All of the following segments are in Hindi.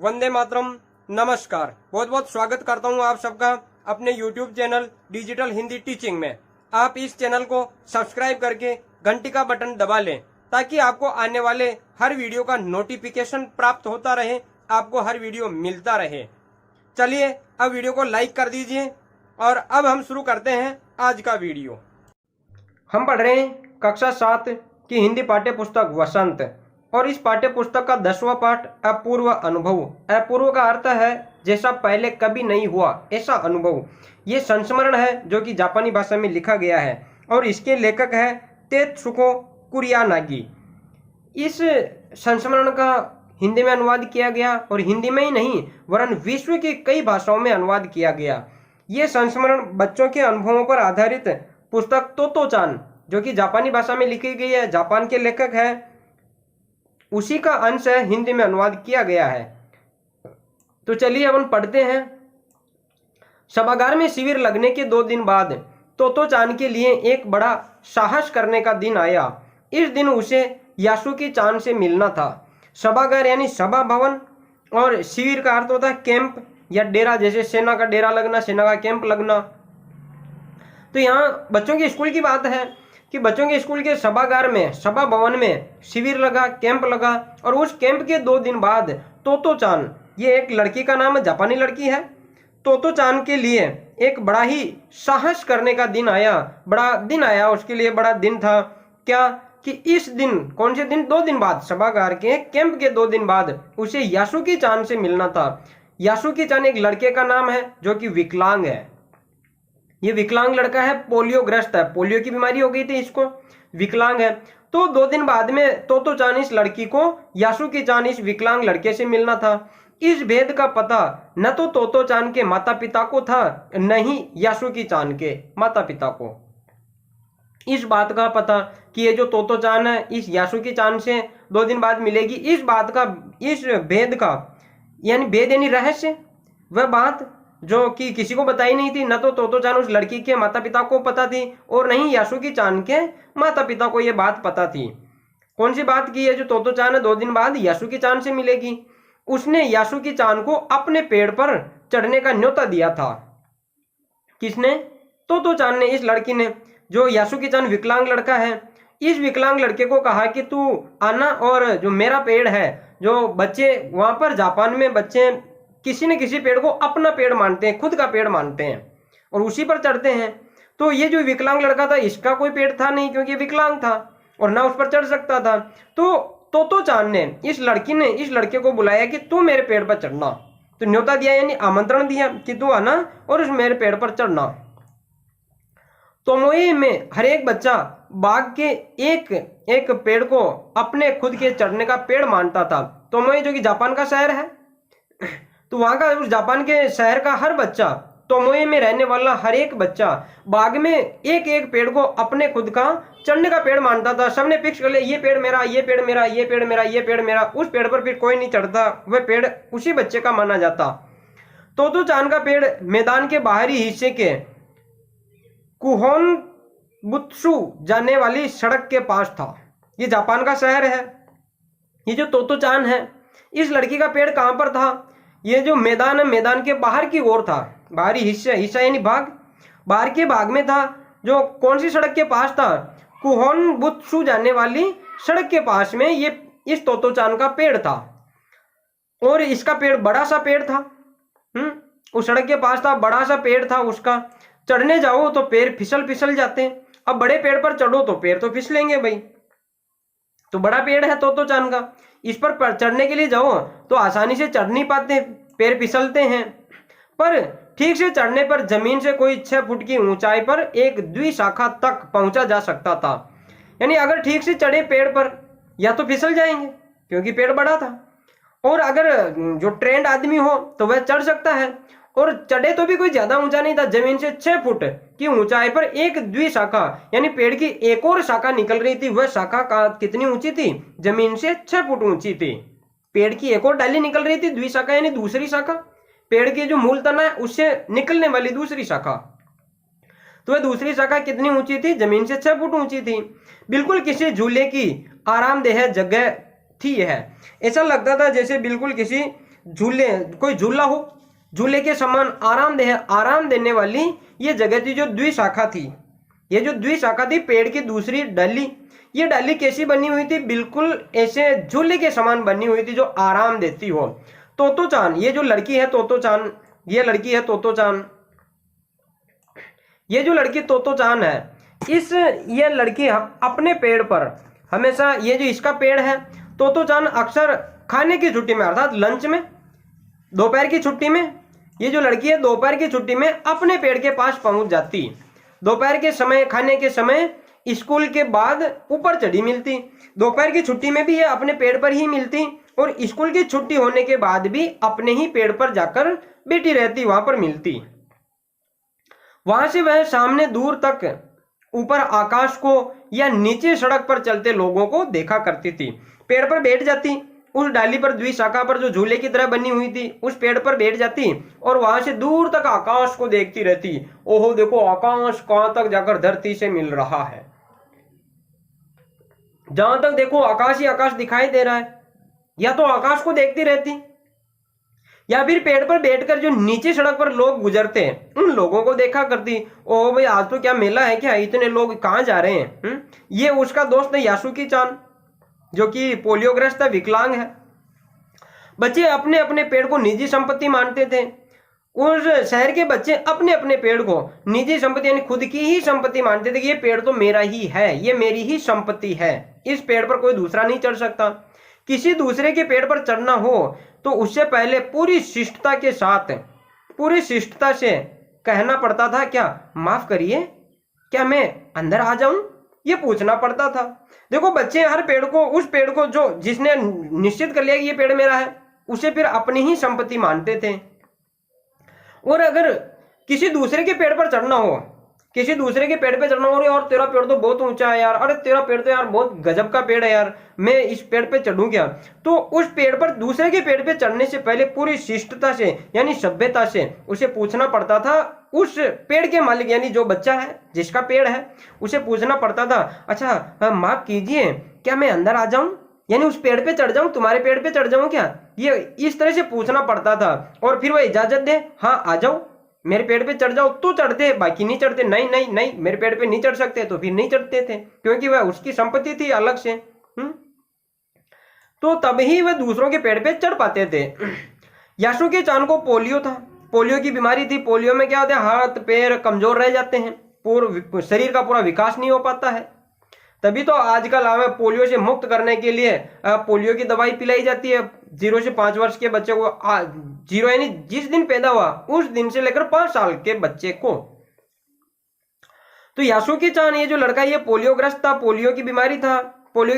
वंदे मातरम। नमस्कार, बहुत बहुत स्वागत करता हूं आप सबका अपने YouTube channel digital Hindi teaching में। आप इस चैनल को सब्सक्राइब करके घंटी का बटन दबा लें ताकि आपको आने वाले हर वीडियो का नोटिफिकेशन प्राप्त होता रहे, आपको हर वीडियो मिलता रहे। चलिए अब वीडियो को लाइक कर दीजिए और अब हम शुरू करते हैं आज का वीडियो। हम पढ़ रहे हैं कक्षा 7 की हिंदी पाठ्य पुस्तक वसंत और इस पाठ्य पुस्तक का 10वां पाठ अपूर्व अनुभव। अपूर्व का अर्थ है जैसा पहले कभी नहीं हुआ ऐसा अनुभव। ये संस्मरण है जो कि जापानी भाषा में लिखा गया है और इसके लेखक है तेत्सुको कुरियानागी। इस संस्मरण का हिंदी में अनुवाद किया गया और हिंदी में ही नहीं वरन विश्व की कई भाषाओं में अनुवाद किया गया। ये संस्मरण बच्चों के अनुभवों पर आधारित पुस्तक तोतो-चान जो कि जापानी भाषा में लिखी गई है, जापान के लेखक है, उसी का अंश है, हिंदी में अनुवाद किया गया है। तो चलिए अब हम पढ़ते हैं। सभागार में शिविर लगने के 2 दिन बाद तोतो-चान के लिए एक बड़ा साहस करने का दिन आया। इस दिन उसे यासुकी-चान से मिलना था। सभागार यानी सभा भवन और शिविर का अर्थ होता है कैंप या डेरा, जैसे सेना का डेरा लगना, सेना का कैंप लगना। तो यहाँ बच्चों के स्कूल की बात है कि बच्चों के स्कूल के सभागार में, सभा भवन में शिविर लगा, कैंप लगा और उस कैंप के 2 दिन बाद तोतो-चान, ये एक लड़की का नाम है, जापानी लड़की है, तोतो-चान के लिए एक बड़ा ही साहस करने का दिन आया। बड़ा दिन आया, उसके लिए बड़ा दिन था। क्या कि इस दिन, कौन से दिन? 2 दिन बाद, सभागार के कैंप के 2 दिन बाद उसे यासुकी-चान से मिलना था। यासुकी-चान एक लड़के का नाम है जो कि विकलांग है। ये विकलांग लड़का है, पोलियोग्रस्त है, पोलियो की बीमारी हो गई थी इसको, विकलांग है। तो 2 दिन बाद में तोतो-चान इस लड़की को यासुकी-चान इस विकलांग लड़के से मिलना था। इस भेद का पता न तो तोतो-चान के माता पिता को था न ही यासुकी-चान के माता पिता को। इस बात का पता कि ये जो तोतो-चान है इस यासुकी-चान से 2 दिन बाद मिलेगी, इस बात का, इस भेद का, यानी भेद यानी रहस्य, वह बात जो कि किसी को बताई नहीं थी। न तो तोतो-चान उस लड़की के माता पिता को पता थी और नहीं यासुकी-चान के माता पिता को यह बात पता थी। कौन सी बात की है? जो तोतो-चान है 2 दिन बाद यासुकी-चान से मिलेगी। उसने यासुकी-चान को अपने पेड़ पर चढ़ने का न्योता दिया था। किसने? तोतो-चान ने, इस लड़की ने। जो यासुकी-चान विकलांग लड़का है, इस विकलांग लड़के को कहा कि तू आना और जो मेरा पेड़ है, जो बच्चे वहां पर जापान में बच्चे किसी न किसी पेड़ को अपना पेड़ मानते हैं, खुद का पेड़ मानते हैं और उसी पर चढ़ते हैं। तो ये जो विकलांग लड़का था इसका कोई पेड़ था नहीं क्योंकि विकलांग था और ना उस पर चढ़ सकता था। तो तोतो-चान ने, इस लड़की ने इस लड़के को बुलाया कि तू मेरे पेड़ पर चढ़ना। तो न्योता दिया यानी आमंत्रण दिया कि तू आना और उस मेरे पेड़ पर चढ़ना। तोमोई में हर एक बच्चा बाग के एक एक पेड़ को अपने खुद के चढ़ने का पेड़ मानता था। तोमोई जो कि जापान का शहर है, तो वहां का, उस जापान के शहर का हर बच्चा, तोमोई में रहने वाला हर एक बच्चा बाग में एक एक पेड़ को अपने खुद का चढ़ने का पेड़ मानता था। सबने फिक्स कर लिया, ये पेड़ मेरा, ये पेड़ मेरा, ये पेड़ मेरा, ये पेड़ मेरा। उस पेड़ पर फिर कोई नहीं चढ़ता, वह पेड़ उसी बच्चे का माना जाता। तोतो-चान का पेड़ मैदान के बाहरी हिस्से के कुहोनबुत्सु जाने वाली सड़क के पास था। ये जापान का शहर है। ये जो तोतो-चान है, इस लड़की का पेड़ कहां पर था? ये जो मैदान है, मैदान के बाहर की ओर था। बाहरी हिस्सा यानी भाग, बाहर के भाग में था। जो कौन सी सड़क के पास था? कुहोनबुत्सु जाने वाली सड़क के पास में ये इस तोतो-चान का पेड़ था और इसका पेड़ बड़ा सा पेड़ था। उस सड़क के पास था, बड़ा सा पेड़ था उसका। चढ़ने जाओ तो पैर फिसल जाते हैं। अब बड़े पेड़ पर चढ़ो तो पैर तो फिसलेंगे भाई। तो बड़ा पेड़ है तोतो-चान का, इस पर चढ़ने के लिए जाओ तो आसानी से चढ़ नहीं पाते, पैर फिसलते हैं। पर ठीक से चढ़ने पर जमीन से कोई 6 फुट की ऊंचाई पर एक द्विशाखा तक पहुंचा जा सकता था। यानी अगर ठीक से चढ़े पेड़ पर या तो फिसल जाएंगे क्योंकि पेड़ बड़ा था, और अगर जो ट्रेंड आदमी हो तो वह चढ़ सकता है। और चढ़े तो भी कोई ज्यादा ऊंचा नहीं था, जमीन से 6 फुट की ऊंचाई पर एक द्विशाखा यानी पेड़ की एक और शाखा निकल रही थी। वह शाखा का कितनी ऊंची थी? जमीन से 6 फुट ऊंची थी। पेड़ की एक और डाली निकल रही थी, द्विशाखा यानी दूसरी शाखा, पेड़ की जो मूल तना है उससे निकलने वाली दूसरी शाखा। तो वह दूसरी शाखा कितनी ऊंची थी? जमीन से 6 फुट ऊंची थी। बिल्कुल किसी झूले की आरामदेह जगह थी। यह ऐसा लगता था जैसे बिल्कुल किसी झूले, कोई झूला हो, झूले के समान आराम देने वाली ये जगह थी जो द्विशाखा थी। ये जो द्विशाखा थी, पेड़ की दूसरी डाली, ये डाली कैसी बनी हुई थी? बिल्कुल ऐसे झूले के समान बनी हुई थी जो आराम देती हो। तोतोचान, ये जो लड़की है तोतोचान, ये लड़की है तोतोचान, ये जो लड़की तोतोचान है, ये लड़की अपने पेड़ पर हमेशा, ये जो इसका पेड़ है तोतोचान अक्सर खाने की छुट्टी में अर्थात लंच में, दोपहर की छुट्टी में, ये जो लड़की है दोपहर की छुट्टी में अपने पेड़ के पास पहुंच जाती। दोपहर के समय, खाने के समय स्कूल के बाद ऊपर चढ़ी मिलती। दोपहर की छुट्टी में भी ये अपने पेड़ पर ही मिलती और स्कूल की छुट्टी होने के बाद भी अपने ही पेड़ पर जाकर बैठी रहती, वहां पर मिलती। वहां से वह सामने दूर तक ऊपर आकाश को या नीचे सड़क पर चलते लोगों को देखा करती थी। पेड़ पर बैठ जाती, उस डाली पर, द्विशाखा पर जो झूले की तरह बनी हुई थी, उस पेड़ पर बैठ जाती और वहां से दूर तक आकाश को देखती रहती। ओहो देखो आकाश कहां तक जाकर धरती से मिल रहा है, जहां तक देखो आकाश ही आकाश दिखाई दे रहा है। या तो आकाश को देखती रहती या फिर पेड़ पर बैठकर जो नीचे सड़क पर लोग गुजरते हैं उन लोगों को देखा करती। ओह भाई आज तो क्या मेला है क्या, इतने लोग कहां जा रहे हैं। ये उसका दोस्त है यासुकी चान, जो कि पोलियोग्रस्त है, विकलांग है। बच्चे अपने अपने पेड़ को निजी संपत्ति मानते थे। उस शहर के बच्चे अपने अपने पेड़ को निजी संपत्ति यानी खुद की ही संपत्ति मानते थे कि ये पेड़ तो मेरा ही है, ये मेरी ही संपत्ति है, इस पेड़ पर कोई दूसरा नहीं चढ़ सकता। किसी दूसरे के पेड़ पर चढ़ना हो तो उससे पहले पूरी शिष्टता के साथ, पूरी शिष्टता से कहना पड़ता था, क्या माफ करिए, क्या मैं अंदर आ जाऊं, ये पूछना पड़ता था। देखो बच्चे हर पेड़ को, उस पेड़ को जो जिसने निश्चित कर लिया कि ये पेड़ मेरा है, उसे फिर अपनी ही संपत्ति मानते थे। और अगर किसी दूसरे के पेड़ पर चढ़ना हो, किसी दूसरे के पेड़ पे चढ़ना हो, और तेरा पेड़ तो बहुत ऊंचा है यार, अरे तेरा पेड़ तो यार बहुत गजब का पेड़ है यार, मैं इस पेड़ पे चढ़ूं क्या, तो उस पेड़ पर, दूसरे के पेड़ पे चढ़ने से पहले पूरी शिष्टता से यानी सभ्यता से उसे पूछना पड़ता था, उस पेड़ के मालिक यानी जो बच्चा है, जिसका पेड़ है, उसे पूछना पड़ता था, अच्छा माफ कीजिए क्या मैं अंदर आ जाऊं, यानी उस पेड़ पे चढ़ जाऊं, तुम्हारे पेड़ पे चढ़ जाऊं क्या, ये इस तरह से पूछना पड़ता था। और फिर वह इजाजत दे, हाँ आ जाओ, मेरे पेड़ पे चढ़ जाओ, तो चढ़ते, बाकी नहीं चढ़ते। नहीं नहीं नहीं, मेरे पेड़ पे नहीं चढ़ सकते, तो फिर नहीं चढ़ते थे, क्योंकि वह उसकी संपत्ति थी अलग से। तो तभी वह दूसरों के पेड़ पे चढ़ पाते थे। यासुकी चान को पोलियो था, पोलियो की बीमारी थी। पोलियो में क्या होता है, हाथ पैर कमजोर रह जाते हैं, पूर्ण शरीर का पूरा विकास नहीं हो पाता है। तभी तो आजकल हमें पोलियो से मुक्त करने के लिए पोलियो की दवाई पिलाई जाती है 0 से 5 वर्ष के बच्चे को, 0 यानी जिस दिन पैदा हुआ उस दिन से लेकर 5 साल के बच्चे को। तो यासुकी चान, ये जो लड़का, ये पोलियोग्रस्त था, पोलियो की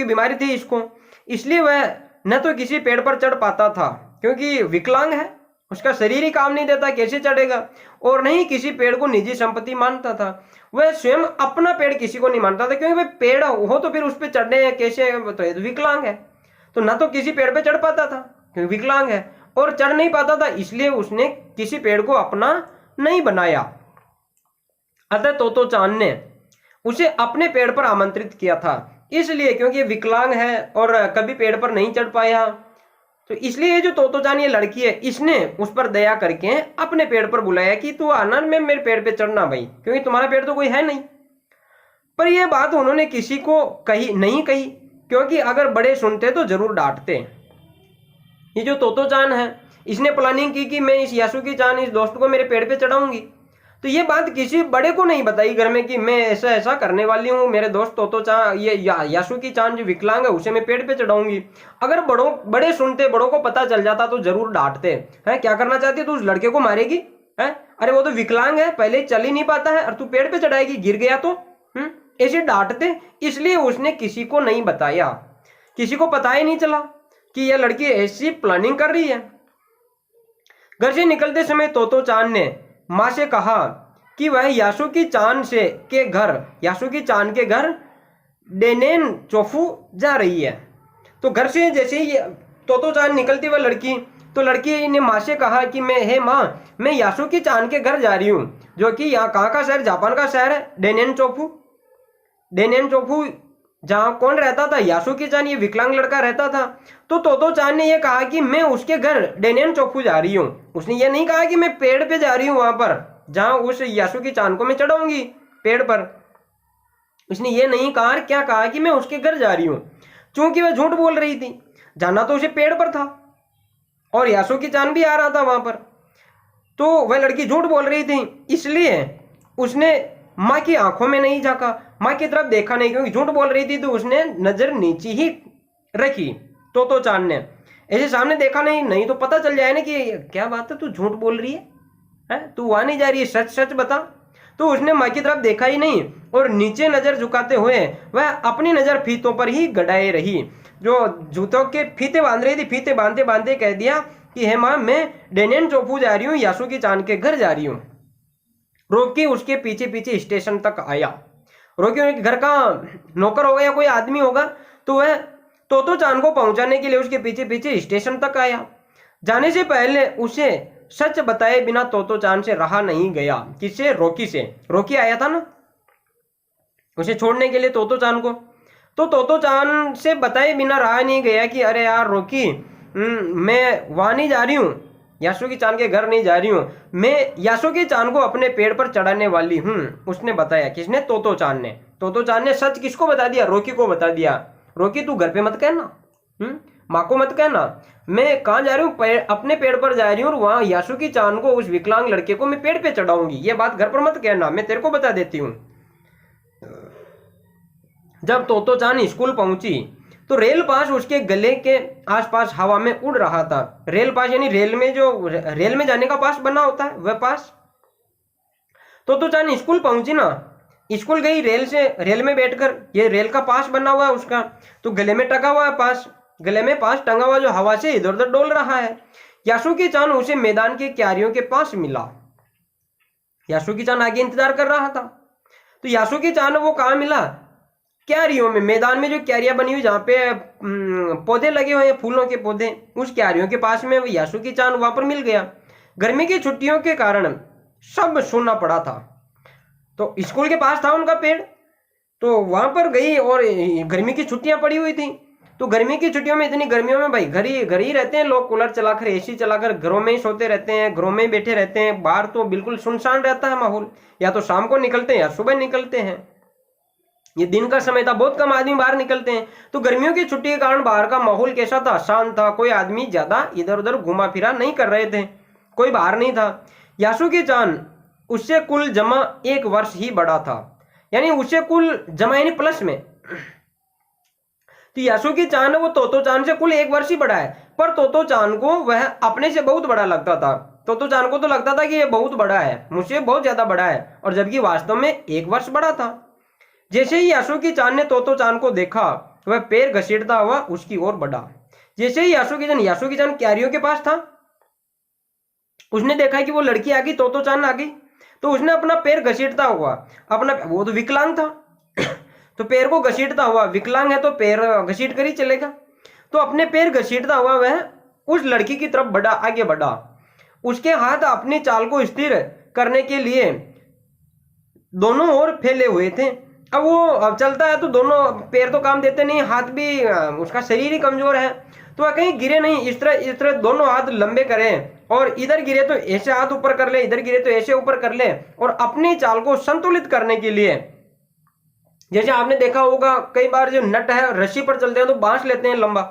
बीमारी थी इसको, इसलिए वह न तो किसी पेड़ पर चढ़ पाता था क्योंकि विकलांग है, उसका शरीर ही काम नहीं देता, कैसे चढ़ेगा, और नहीं किसी पेड़ को निजी संपत्ति मानता था। वह स्वयं अपना पेड़ किसी को नहीं मानता था, क्योंकि वह पेड़ हो तो फिर उस पर चढ़ने कैसे, तो विकलांग है, तो ना तो किसी पेड़ पे चढ़ पाता था क्योंकि विकलांग है, और चढ़ नहीं पाता था, इसलिए उसने किसी पेड़ को अपना नहीं बनाया। अतः तोतोचान ने उसे अपने पेड़ पर आमंत्रित किया था, इसलिए क्योंकि विकलांग है और कभी पेड़ पर नहीं चढ़ पाया, तो इसलिए ये जो तोतोचान, ये लड़की है, इसने उस पर दया करके अपने पेड़ पर बुलाया कि तू आना, मैं मेरे पेड़ पे चढ़ना भाई, क्योंकि तुम्हारा पेड़ तो कोई है नहीं। पर यह बात उन्होंने किसी को नहीं कही, क्योंकि अगर बड़े सुनते तो जरूर डांटते। ये जो तोतोचान है, इसने प्लानिंग की कि मैं इस यासुकी चान, इस दोस्त को मेरे पेड़ पे चढ़ाऊंगी, तो ये बात किसी बड़े को नहीं बताई घर में कि मैं ऐसा ऐसा करने वाली हूँ, मेरे दोस्त तोतोचान, ये यासुकी चान जो विकलांग है उसे मैं पेड़ पे चढ़ाऊंगी। अगर बड़े सुनते, बड़ों को पता चल जाता तो जरूर डांटते हैं, क्या करना चाहती है तू, उस लड़के को मारेगी है, अरे वो तो विकलांग है, पहले चल ही नहीं पाता है और तू पेड़ पे चढ़ाएगी, गिर गया तो, ऐसे डांटते। इसलिए उसने किसी को नहीं बताया, किसी को पता ही नहीं चला कि यह लड़की ऐसी प्लानिंग कर रही है। घर से निकलते समय तोतोचान ने माँ से कहा कि वह यासुकी चान के घर डेनेन चोफू जा रही है। तो घर से जैसे ही तोतोचान निकलती वह लड़की, तो लड़की ने माँ से कहा कि माँ, मैं यासुकी चान के घर जा रही हूँ, जो कि यहाँ कहाँ का शहर, जापान का शहर है डेनेन चोफू। जहां कौन रहता था, यासुकी चान, ये विकलांग लड़का रहता था। तो तोतो चान ने ये कहा कि मैं उसके घर डेनियन चोफू जा रही हूं। उसने ये नहीं कहा कि मैं पेड़ पे जा रही हूं, वहां पर जहां उस यासुकी चान को मैं चढ़ाऊंगी पेड़ पर। उसने ये नहीं कहा, क्या कहा कि मैं उसके घर जा रही हूं, क्योंकि वह झूठ बोल रही थी। जाना तो उसे पेड़ पर था और यासुकी चान भी आ रहा था वहां पर, तो वह लड़की झूठ बोल रही थी, इसलिए उसने माँ की आंखों में नहीं झांका, माँ की तरफ देखा नहीं, क्योंकि झूठ बोल रही थी तो उसने नजर नीचे ही रखी। तो चांद ने ऐसे सामने देखा नहीं तो पता चल जाए ना कि क्या बात है, तू झूठ बोल रही है, तू वहां नहीं जा रही है, सच सच बता। तो उसने माँ की तरफ देखा ही नहीं और नीचे नजर झुकाते हुए वह अपनी नजर फीतों पर ही गड़ाए रही, जो जूतों के फीते बांध रही थी। फीते बांधते बांधते कह दिया कि हे माँ, मैं डेनियन चोफू जा रही हूँ, यासुकी चान के घर जा रही हूँ। रोकी उसके पीछे पीछे स्टेशन तक आया। रोकी घर का नौकर होगा या कोई आदमी होगा, तो वह तोतो चान को पहुंचाने के लिए उसके पीछे पीछे स्टेशन तक आया। जाने से पहले उसे सच बताए बिना तोतो चान से रहा नहीं गया। किससे? रोकी से। रोकी आया था ना उसे छोड़ने के लिए तोतो चान को, तो तोतो चान से बताए बिना रहा नहीं गया कि अरे यार रोकी, मैं वहां नहीं जा रही हूँ, यासुकी चान के घर नहीं जा रही हूँ, मैं यासुकी चान को अपने पेड़ पर चढ़ाने वाली हूँ। उसने बताया। किसने? तोतो चान ने। तोतो चान ने सच किसको बता दिया? रोकी को बता दिया। रोकी, तू घर पे मत कहना, माँ को मत कहना, मैं कहाँ जा रही हूँ, अपने पेड़ पर जा रही हूँ, और वहां यासुकी चान को, उस विकलांग लड़के को मैं पेड़ पे चढ़ाऊंगी, ये बात घर पर मत कहना, मैं तेरे को बता देती हूँ। जब तोतो चान स्कूल पहुंची तो रेल पास उसके गले के आसपास हवा में उड़ रहा था। रेल पास यानी रेल में जाने का पास बना होता है, वह पास। तोतो चान स्कूल पहुंची ना, स्कूल गई रेल में बैठकर, ये रेल का पास बना हुआ है उसका, तो गले में टंगा हुआ है पास, गले में पास टंगा हुआ जो हवा से इधर उधर डोल रहा है। यासुकी चान उसे मैदान के क्यारियों के पास मिला। यासुकी चान आगे इंतजार कर रहा था, तो यासुकी चान वो कहाँ मिला? क्यारियों में, मैदान में जो क्यारियां बनी हुई जहाँ पे पौधे लगे हुए हैं, फूलों के पौधे, उस क्यारियों के पास में यासुकी चान वहां पर मिल गया। गर्मी की छुट्टियों के कारण सब सोना पड़ा था, तो स्कूल के पास था उनका पेड़, तो वहां पर गई और गर्मी की छुट्टियां पड़ी हुई थी। तो गर्मी की छुट्टियों में, इतनी गर्मियों में भाई घर ही रहते हैं लोग, कूलर चलाकर, एसी चलाकर, घरों में ही सोते रहते हैं, घरों में ही बैठे रहते हैं। बाहर तो बिल्कुल सुनसान रहता है माहौल, या तो शाम को निकलते हैं या सुबह निकलते हैं। ये दिन का समय था, बहुत कम आदमी बाहर निकलते हैं। तो गर्मियों की छुट्टी के कारण बाहर का माहौल कैसा था? शांत था, कोई आदमी ज्यादा इधर उधर घुमा फिरा नहीं कर रहे थे, कोई बाहर नहीं था। यासुकी चान उससे कुल जमा 1 वर्ष ही बड़ा था, यानी उससे कुल जमा यानी प्लस में। तो यासुकी चान वो तोतो चान से कुल 1 वर्ष ही बड़ा है, पर तोतो चान को वह अपने से बहुत बड़ा लगता था। तोतो चान को तो लगता था कि ये बहुत बड़ा है, मुझसे बहुत ज्यादा बड़ा है, और जबकि वास्तव में 1 वर्ष बड़ा था। जैसे ही यासुकी चान ने तोतो चान को देखा, वह पैर घसीटता हुआ उसकी ओर बढ़ा। जैसे ही यासुकी चान क्यारियों के पास था, उसने देखा कि वो लड़की आ गई, तोतो चान आ गई, तो उसने अपना पैर घसीटता हुआ, वो तो विकलांग था तो पैर को घसीटता हुआ, विकलांग है तो पैर घसीट कर ही चलेगा, तो अपने पैर घसीटता हुआ वह उस लड़की की तरफ बढ़ा, आगे बढ़ा। उसके हाथ अपनी चाल को स्थिर करने के लिए दोनों ओर फैले हुए थे। अब चलता है तो दोनों पैर तो काम देते नहीं, हाथ भी, उसका शरीर ही कमजोर है, तो वह कहीं गिरे नहीं। इस तरह दोनों हाथ लंबे करें, और इधर गिरे तो ऐसे हाथ ऊपर कर ले, इधर गिरे तो ऐसे ऊपर कर ले, और अपनी चाल को संतुलित करने के लिए, जैसे आपने देखा होगा कई बार जो नट है रस्सी पर चलते हैं तो बांस लेते हैं लंबा,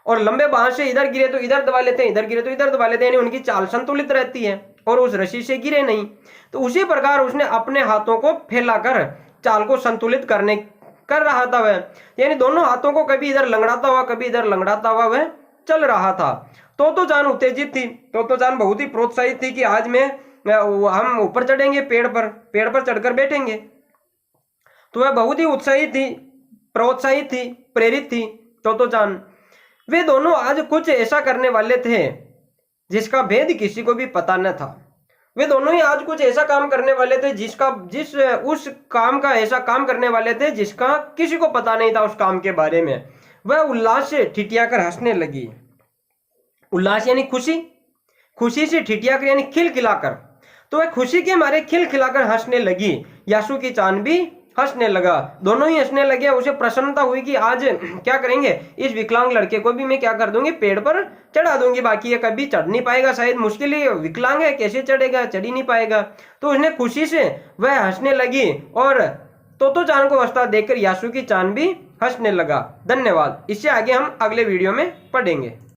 और लंबे बांस से इधर गिरे तो इधर दबा लेते हैं, इधर गिरे तो इधर दबा लेते हैं, यानी उनकी चाल संतुलित रहती है और उस रस्सी से गिरे नहीं। तो उसी प्रकार उसने अपने हाथों को फैलाकर चाल को संतुलित कर रहा था वह, यानी दोनों हाथों को कभी इधर लंगड़ाता हुआ, कभी इधर लंगड़ाता हुआ वह चल रहा था। तोतो चान उत्तेजित थी, तोतो चान बहुत ही प्रोत्साहित थी कि आज हम ऊपर चढ़ेंगे, पेड़ पर चढ़कर बैठेंगे। तो वह बहुत ही उत्साहित थी, प्रोत्साहित थी, प्रेरित थी तोतो चान। वे दोनों आज कुछ ऐसा करने वाले थे जिसका भेद किसी को भी पता न था। वे दोनों ही आज कुछ ऐसा काम करने वाले थे उस काम का ऐसा काम करने वाले थे जिसका किसी को पता नहीं था उस काम के बारे में। वह उल्लास से ठिठियाकर हंसने लगी। उल्लास यानी खुशी, खुशी से ठिठियाकर यानी खिलखिलाकर, तो वह खुशी के मारे खिलखिलाकर हंसने लगी। यासुकी चान भी हंसने लगा। दोनों ही हंसने लगे। उसे प्रसन्नता हुई कि आज क्या करेंगे, इस विकलांग लड़के को भी मैं क्या कर दूंगी, पेड़ पर चढ़ा दूंगी। बाकी ये कभी चढ़ नहीं पाएगा, शायद मुश्किल ही, विकलांग है, कैसे चढ़ेगा, चढ़ ही नहीं पाएगा। तो उसने खुशी से वह हंसने लगी और तोतो चान को हंसता देखकर यासुकी चान भी हंसने लगा। धन्यवाद। इससे आगे हम अगले वीडियो में पढ़ेंगे।